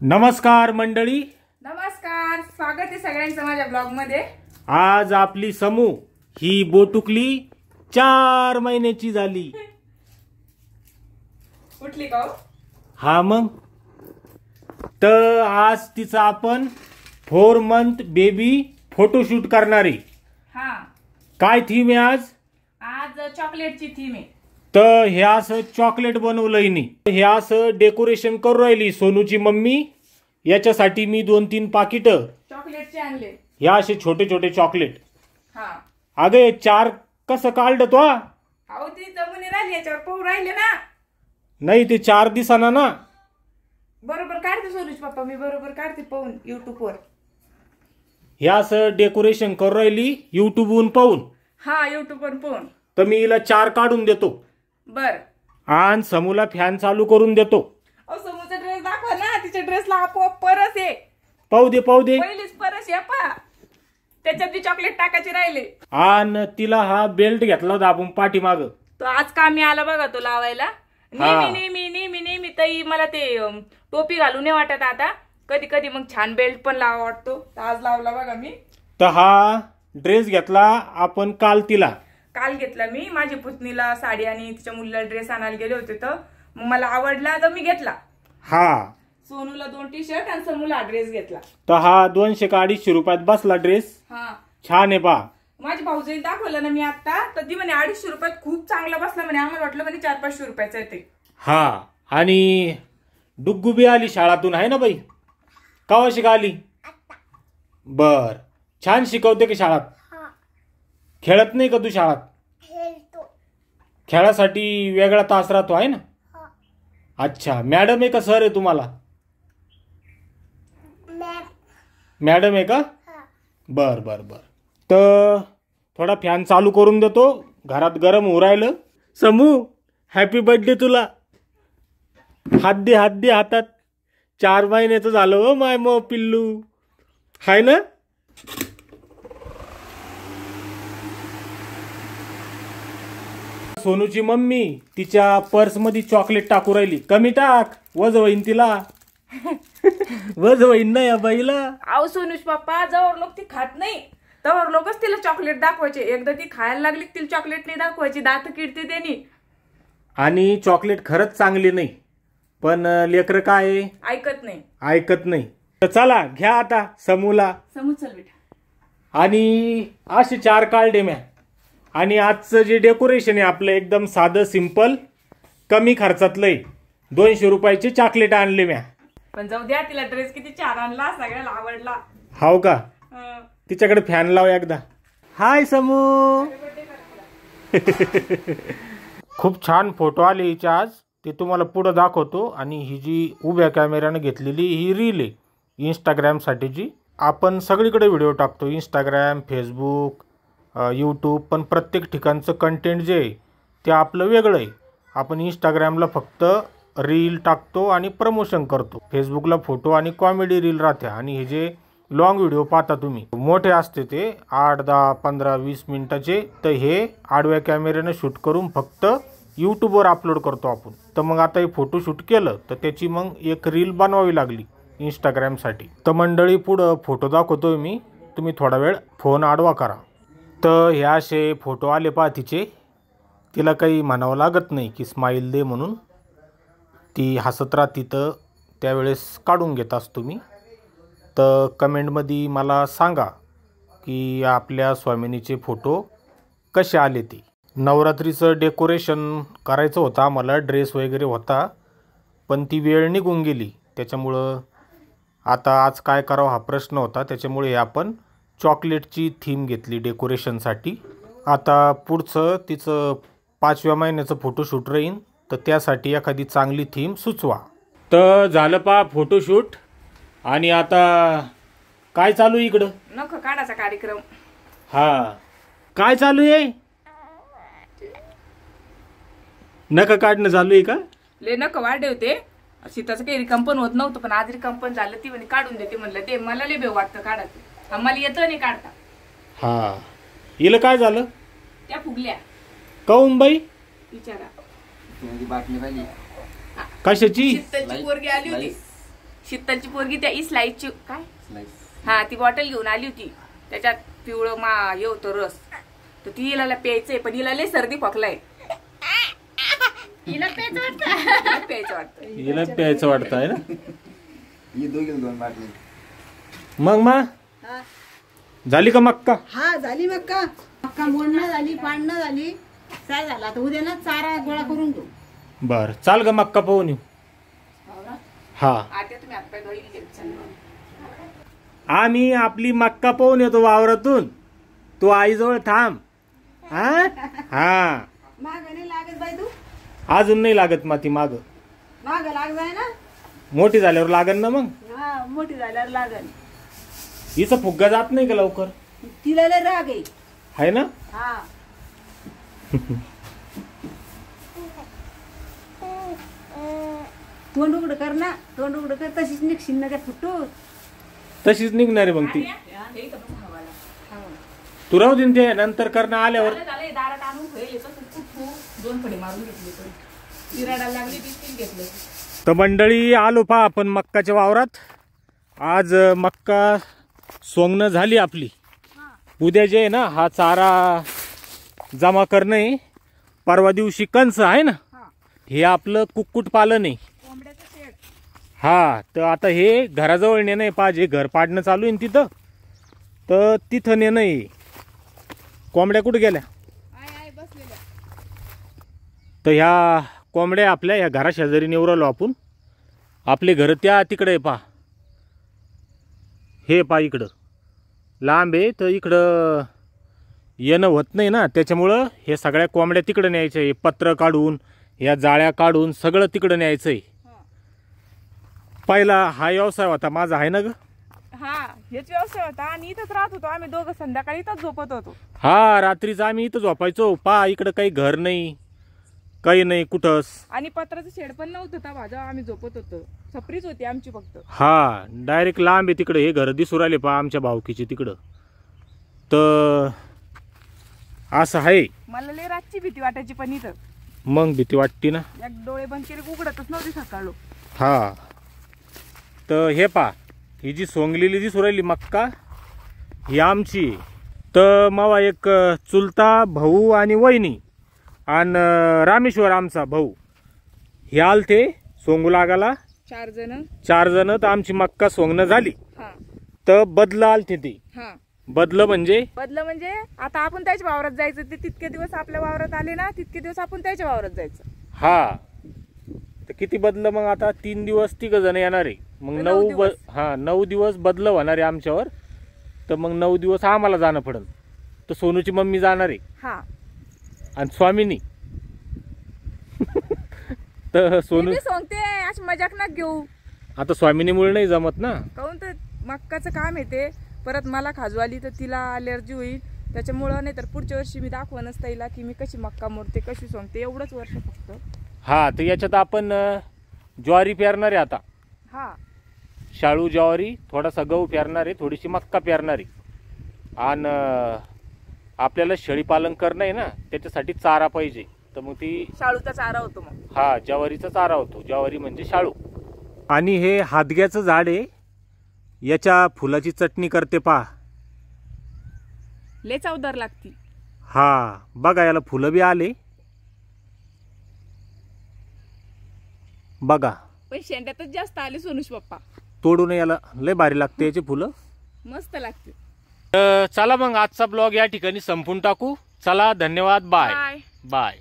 नमस्कार मंडळी. नमस्कार, स्वागत आहे सगळ्यांचं माझ्या ब्लॉग मध्ये. आज आपली समू ही बोटुकली 4 महिन्याची झाली. उठली का? हा मग तर आज तिचा आपण 4 मंथ बेबी फोटोशूट करणार आहे. हा, काय थीम आहे आज? आज चॉकलेटची थीम आहे. तर हे असं चॉकलेट बनवलंय नी, हे असं डेकोरेशन करू राहिली सोनूची मम्मी. याच्यासाठी मी 2-3 पाकिट चॉकलेटचे आणले. ह्या असे छोटे छोटे चॉकलेट. हा, अगे 4 कसं काढलं तो? अहो ती जमुनी राहिली याच्यावर पाहू राहिले ना. नाही ते 4 दिवसांना ना. बरोबर काढते सोनूच पप्पा, मी बरोबर काढते पाहून युट्यूब वर. हे असं डेकोरेशन करू राहिली युट्यूबवरून पाहून. हा, युट्यूब वर पाहून. तर मी हिला 4 काढून देतो. बर. आणि समूला फॅन चालू करून देतो. अहो समूचा ड्रेस दाखवा ना. तिच्या ड्रेसला आपोआप परस आहे. पाहू दे पाहू दे. पहिलीच परस आहे पा. त्याच्यात ती चॉकलेट टाकायची राहिले. आणि तिला हा बेल्ट घेतला होता आपण पाठीमाग. तो आज कामी आला बघा तो लावायला. नेहमी नेहमी नेहमी नेहमी ताई मला ते टोपी घालू नाही वाटत आता. कधी कधी मग छान बेल्ट पण लावा वाटतो. आज लावला बघा मी. तर हा ड्रेस घेतला आपण काल तिला. काल घेतला मी. माझ्या पुतणीला साडी आणि तिच्या मुलीला ड्रेस आणायला गेले होते तर मग मला आवडला तर मी घेतला. हा, सोनूला 2 टी-शर्ट आणि समूला ड्रेस घेतला. तर हा 200 का 250 रुपयात बसला ड्रेस. हा, छान आहे पा. माझ्या भाऊजीने दाखवलं ना मी आता, तर ती म्हणे 250 रुपयात खूप चांगला बसला म्हणे. आम्हाला वाटलं म्हणे 400-500 रुपयाचा आहे ते. हा, आणि डुग्गू बी आली शाळातून आहे ना बाई. कवा शिकाली? बर. छान शिकवते की शाळात? खेळत नाही का तू शाळात? खेळासाठी वेगळा तास राहतो आहे ना? अच्छा, मॅडम आहे का सर आहे तुम्हाला? मॅडम आहे का? बर बर बर. तर थोडा फॅन चालू करून देतो, घरात गरम होऊ राहिलं. समू, हॅपी बर्थडे तुला. हात दे हातात. 4 महिन्याचं झालं हो माय मो पिल्लू, हाय ना? सोनूची मम्मी तिच्या पर्स मध्ये चॉकलेट टाकू राहिली. कमी टाक, वज होईन तिला. वज होईन ना या बाईला. अहो सोनूच पप्पा, जवळ लोक ती खात नाही तवर लोकच तिला चॉकलेट दाखवायचे. एकदा ती खायला लागली तिला चॉकलेट नाही दाखवायची, दात किडते त्यांनी. आणि चॉकलेट खरंच चांगली नाही, पण लेकरं काय ऐकत नाही. तर चला घ्या आता समूला. समू चल बेटा. आणि असे 4 काढले म्या. आणि आजचं जे डेकोरेशन आहे आपलं एकदम साधं सिंपल, कमी खर्चातलंय. 200 रुपयाचे चॉकलेट आणले म्या. पण जाऊ द्या, तिला ड्रेस किती छान आणला, सगळ्याला आवडला. हाव का? तिच्याकडे फॅन लाव एकदा. हाय समू. खूप छान फोटो आले हिचे आज, ते तुम्हाला पुढे दाखवतो. आणि ही जी उभ्या कॅमेऱ्याने घेतलेली ही रील आहे इंस्टाग्रामसाठीची. आपण सगळीकडे व्हिडिओ टाकतो, इंस्टाग्राम, फेसबुक, यूट्यूब. पण प्रत्येक ठिकाणचं कंटेंट जे आहे ते आपलं वेगळं आहे. आपण इंस्टाग्रामला फक्त रील टाकतो आणि प्रमोशन करतो. फेसबुकला फोटो आणि कॉमेडी रील राहते. आणि हे जे लॉंग व्हिडिओ पाहता तुम्ही, मोठे असते ते 8, 10, 15, 20 मिनिटाचे. तर हे आडव्या कॅमेऱ्याने शूट करून फक्त यूट्यूबवर अपलोड करतो आपण. तर मग आता हे फोटो शूट केलं तर त्याची मग एक रील बनवावी लागली इंस्टाग्रामसाठी. तर मंडळी पुढं फोटो दाखवतोय मी, तुम्ही थोडा वेळ फोन आडवा करा. तर हे असे फोटो आले पहा तिचे. तिला काही म्हणावं लागत नाही की स्माईल दे म्हणून. ती हसत राहती, तर त्यावेळेस काढून घेत असतो मी. तर कमेंटमध्ये मला सांगा की आपल्या स्वामिनीचे फोटो कसे आले ते. नवरात्रीचं डेकोरेशन करायचं होतं आम्हाला, ड्रेस वगैरे होता, पण ती वेळ निघून गेली. त्याच्यामुळं आता आज काय करावं हा प्रश्न होता. त्याच्यामुळे आपण चॉकलेटची थीम घेतली डेकोरेशनसाठी. आता पुढचं तिचं 5व्या महिन्याचं फोटोशूट राहीन, तर त्यासाठी एखादी चांगली थीम सुचवा. तर झालं पा फोटोशूट. आणि आता काय चालू इकडं? नख काढायचा कार्यक्रम. हा, काय चालू आहे? नख काढणं चालू आहे का? ले नख वाढे होते. सीताचं काही रिकाम पण होत नव्हतं, पण आज रिकाम पण झालं. ती म्हणे काढून देते. म्हणलं ते मला लय भेव वाटतं काढायचं. आम्हाला येतं नाही काढता. हा, हिला काय झालं? त्या फुगल्या. काऊन बाई? विचारा. कशाची? पोरगी आली होती. शीतलची पोरगी त्या स्लाईसची काय हा ती बॉटल घेऊन आली होती, त्याच्यात पिवळं हे होतं रस, तर ती हिला प्यायचंय, पण हिला लय सर्दी खोकलाय. हिला प्यायचं वाटतं हिला प्यायचं वाटतं आहे ना. मग झाली का मक्का? हा झाली मक्का मोडणं झाली, पाडणं झाली, काय झालं आता उद्या ना चारा गोळा करून घेऊ. बर चाल ग मक्का पाहून येऊ. हा आता तुम्ही हातपाय धुईल. आम्ही आपली मक्का पाहून येतो वावरातून, तू आईजवळ थांब. हा हा माग नाही लागत बाई, तू अजून नाही लागत माती, माग लाग जाय ना, मोठी झाल्यावर लागन ना. मग हा मोठी झाल्यावर लागल. हिचा फुग्गा जात नाही का लवकर? तिला लय राग आहे ना. हा तोंड उघड कर ना, तोंड उघड कर, तशीच निघशील ना त्या फुटू. तशीच निघणार आहे मग ती. तू राहू देन, ते नंतर करणं आल्यावर. दारात आणून दोन फडे मारून घेतले, इराडा लागली घेतलं. तर मंडळी आलो पहा आपण मक्काच्या वावरात. आज मक्का सोंगणं झाली आपली. उद्या जे आहे ना हा चारा जमा करणं आहे. परवा दिवशी कंस आहे ना, हे आपलं कुक्कुट पालन आहे. हा तर आता हे घराजवळ नेणं आहे, पाहिजे घर पाडणं चालू आहे तिथं, तर तिथं नेणं आहे. कोंबड्या कुठे गेल्या? तर ह्या कोंबड्या आपल्या ह्या घरा शेजारी निवरलो आपण. आपले घर त्या तिकडे आहे पहा, हे पहा इकडं लांब आहे, तर इकडं येणं होत नाही ना, त्याच्यामुळं हे सगळ्या कोंबड्या तिकडं न्यायचं आहे. पत्र काढून या जाळ्या काढून सगळं तिकडं न्यायचं आहे. पहिला हा व्यवसाय होता माझा, आहे ना ग? हा हेच व्यवसाय होता, आणि इथंच राहत होतो आम्ही दोघं. संध्याकाळी इथंच झोपत होतो. हा रात्रीच आम्ही इथं झोपायचो. पहा इकडं काही घर नाही, काही नाही कुठंच, आणि पत्राचं शेड पण नव्हतं त्या भाजा आम्ही झोपत होतो. छपरीच होती आमची फक्त. हा डायरेक्ट लांब आहे तिकडे. हे घर दिसू राहिले पहा आमच्या भावकीचे तिकडं. तर असं आहे. मला लय रातची भीती वाटायची, पण इथं मग भीती वाटते ना. एक डोळे बंद केले उघडतच नव्हती सकाळ. हा तर हे पहा ही जी सोंगलेली दिसू राहिली मक्का, ही आमची. तर मावा एक चुलता भाऊ आणि वहिनी आणि रामेश्वर आमचा भाऊ, हे आलते सोंगू लागाला. 4 जण. तर आमची मक्का सोंगणं झाली. तर बदल आलते ते. बदल म्हणजे आता आपण त्याच्या वावरात जायचं, ते तितके दिवस आपल्या वावरात आले ना, तितके दिवस आपण त्याच्या वावरात जायचं. हा तर किती बदल मग आता 3 दिवस 3 जण येणार आहे. मग 9 दिवस बदल होणार आहे आमच्यावर. तर मग 9 दिवस आम्हाला जाणं पडेल. तर सोनूची मम्मी जाणार आहे. हा आणि स्वामीनी तर सोनू सांगते अशी मजाक ना घेऊ. आता स्वामिनीमुळे नाही जमत ना, काहून तर मक्काचं काम येते. परत मला खाजू आली तर तिला अलर्जी होईल, त्याच्यामुळं. नाही तर पुढच्या वर्षी मी दाखवणच तिला की मी कशी मक्का मोडते, कशी सोंगते. एवढंच वर्ष फक्त. हा तर याच्यात आपण ज्वारी पेरणार आहे आता. हा शाळू ज्वारी, थोडासा गहू पेरणार आहे, थोडीशी मक्का पेरणार आहे. आणि आपल्याला शेळी पालन करणं आहे ना, त्याच्यासाठी चारा पाहिजे. तर मग ती शाळूचा चारा होतो. मग हा ज्वारीचा चारा होतो. ज्वारी म्हणजे शाळू. आणि हे हादग्याचं झाड आहे, याच्या फुलाची चटणी करते पहा. लय चवदार लागती. हा बघा याला फुलं बी आले बघा. पण शेंड्यातच जास्त आले सोनूश पप्पा. तोडून याला लय भारी लागते याची फुलं, मस्त लागते. चला मग आजचा ब्लॉग या ठिकाणी संपून टाकू. चला धन्यवाद. Bye bye.